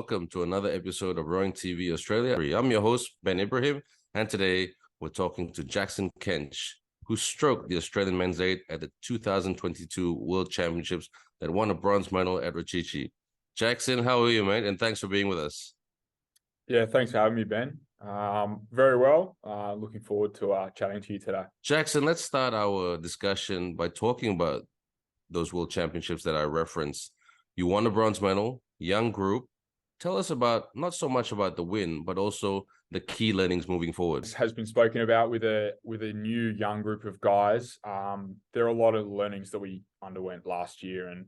Welcome to another episode of RTVA Australia. I'm your host, Ben Ibrahim, and today we're talking to Jackson Kench, who stroked the Australian men's eight at the 2022 World Championships that won a bronze medal at Rachichi. Jackson, how are you, mate? And thanks for being with us. Yeah, thanks for having me, Ben. Very well. Looking forward to chatting to you today. Jackson, let's start our discussion by talking about those World Championships that I referenced. You won a bronze medal, young group. Tell us about, not so much about the win, but also the key learnings moving forward. This has been spoken about with a new young group of guys. There are a lot of learnings that we underwent last year, and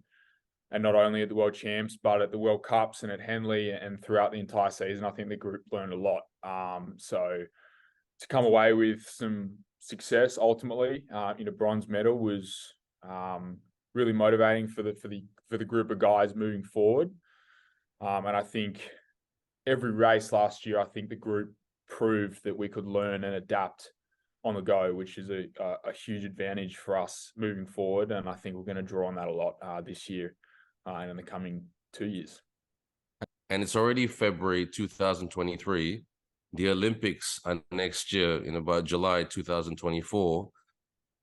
not only at the World Champs, but at the World Cups and at Henley and throughout the entire season. I think the group learned a lot. So to come away with some success ultimately in a bronze medal was really motivating for the group of guys moving forward. And I think every race last year, I think the group proved that we could learn and adapt on the go, which is a huge advantage for us moving forward. And I think we're going to draw on that a lot this year and in the coming 2 years. And it's already February 2023. The Olympics are next year in about July 2024.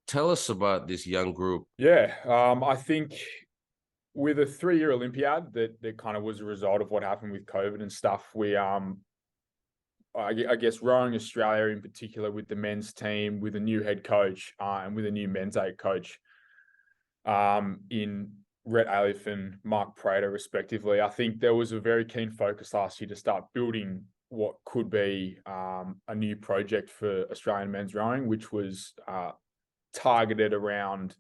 Tell us about this young group. Yeah, I think with a 3-year Olympiad that kind of was a result of what happened with COVID and stuff, we I guess rowing Australia in particular with the men's team, with a new head coach and with a new men's eight coach in Rhett Aliff and Mark Prater respectively. I think there was a very keen focus last year to start building what could be a new project for Australian men's rowing, which was targeted around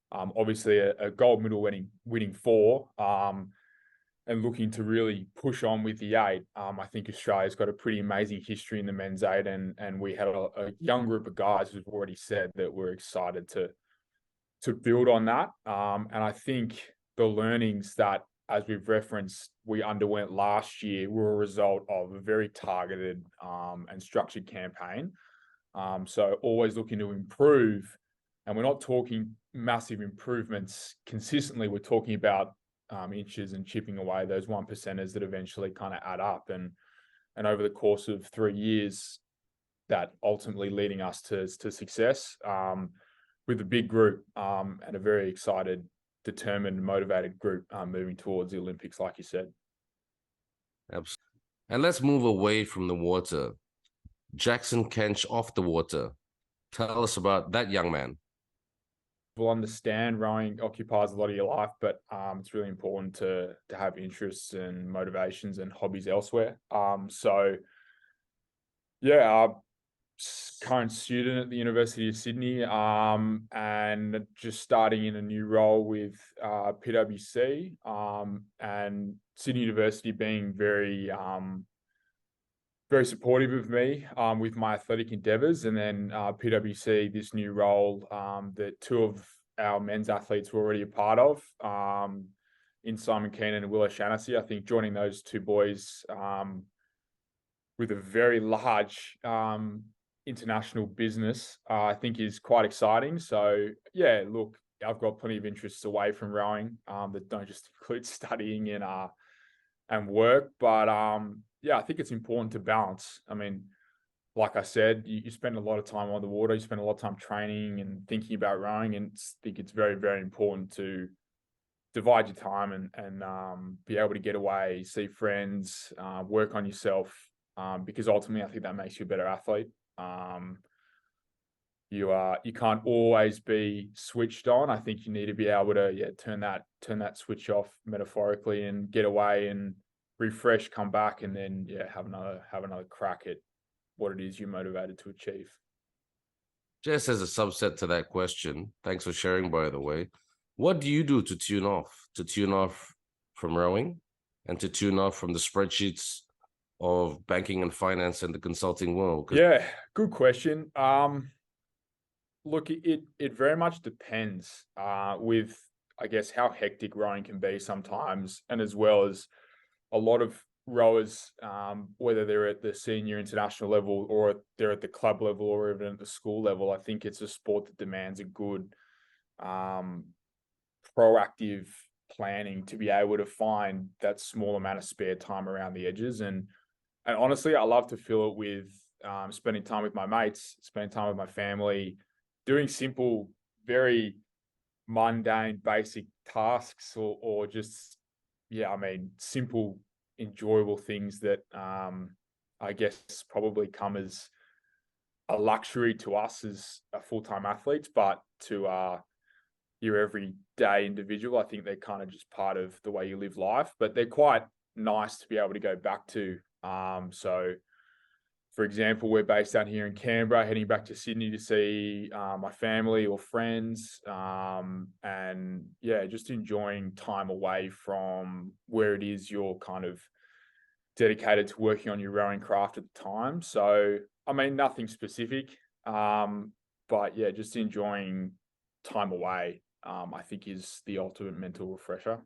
obviously a gold medal winning four and looking to really push on with the eight. I think Australia's got a pretty amazing history in the men's eight, and we had a young group of guys who've already said that we're excited to build on that. And I think the learnings that, as we've referenced, we underwent last year were a result of a very targeted and structured campaign. So always looking to improve. And we're not talking massive improvements consistently. We're talking about inches and chipping away those 1%ers that eventually kind of add up. And over the course of 3 years, that ultimately leading us to success with a big group and a very excited, determined, motivated group moving towards the Olympics, like you said. Absolutely. And let's move away from the water. Jackson Kench off the water. Tell us about that young man. Will understand rowing occupies a lot of your life, but it's really important to have interests and motivations and hobbies elsewhere. Current student at the University of Sydney and just starting in a new role with PwC and Sydney University being very supportive of me with my athletic endeavours, and then PwC, this new role that two of our men's athletes were already a part of in Simon Keenan and Will O'Shannessy. I think joining those two boys with a very large international business, I think is quite exciting. So yeah, look, I've got plenty of interests away from rowing that don't just include studying and work, but I think it's important to balance. I mean, like I said, you spend a lot of time on the water, you spend a lot of time training and thinking about rowing, and I think it's very, very important to divide your time and be able to get away, see friends, work on yourself, because ultimately I think that makes you a better athlete. You can't always be switched on. I think you need to be able to turn that switch off metaphorically and get away and refresh, come back, and then have another crack at what it is you're motivated to achieve. Just as a subset to that question, thanks for sharing, by the way. What do you do to tune off? To tune off from rowing and to tune off from the spreadsheets of banking and finance and the consulting world? Yeah, good question. Look, it very much depends with, I guess, how hectic rowing can be sometimes, and as well as a lot of rowers, whether they're at the senior international level or they're at the club level or even at the school level, I think it's a sport that demands a good proactive planning to be able to find that small amount of spare time around the edges. And honestly, I love to fill it with spending time with my mates, spending time with my family, doing simple, very mundane, basic tasks, or just, yeah, I mean, simple, enjoyable things that I guess probably come as a luxury to us as a full-time athletes, but to your everyday individual, I think they're kind of just part of the way you live life, but they're quite nice to be able to go back to. So for example, we're based down here in Canberra, heading back to Sydney to see my family or friends, and yeah, just enjoying time away from where it is you're kind of dedicated to working on your rowing craft at the time. So, I mean, nothing specific, but yeah, just enjoying time away, I think is the ultimate mental refresher.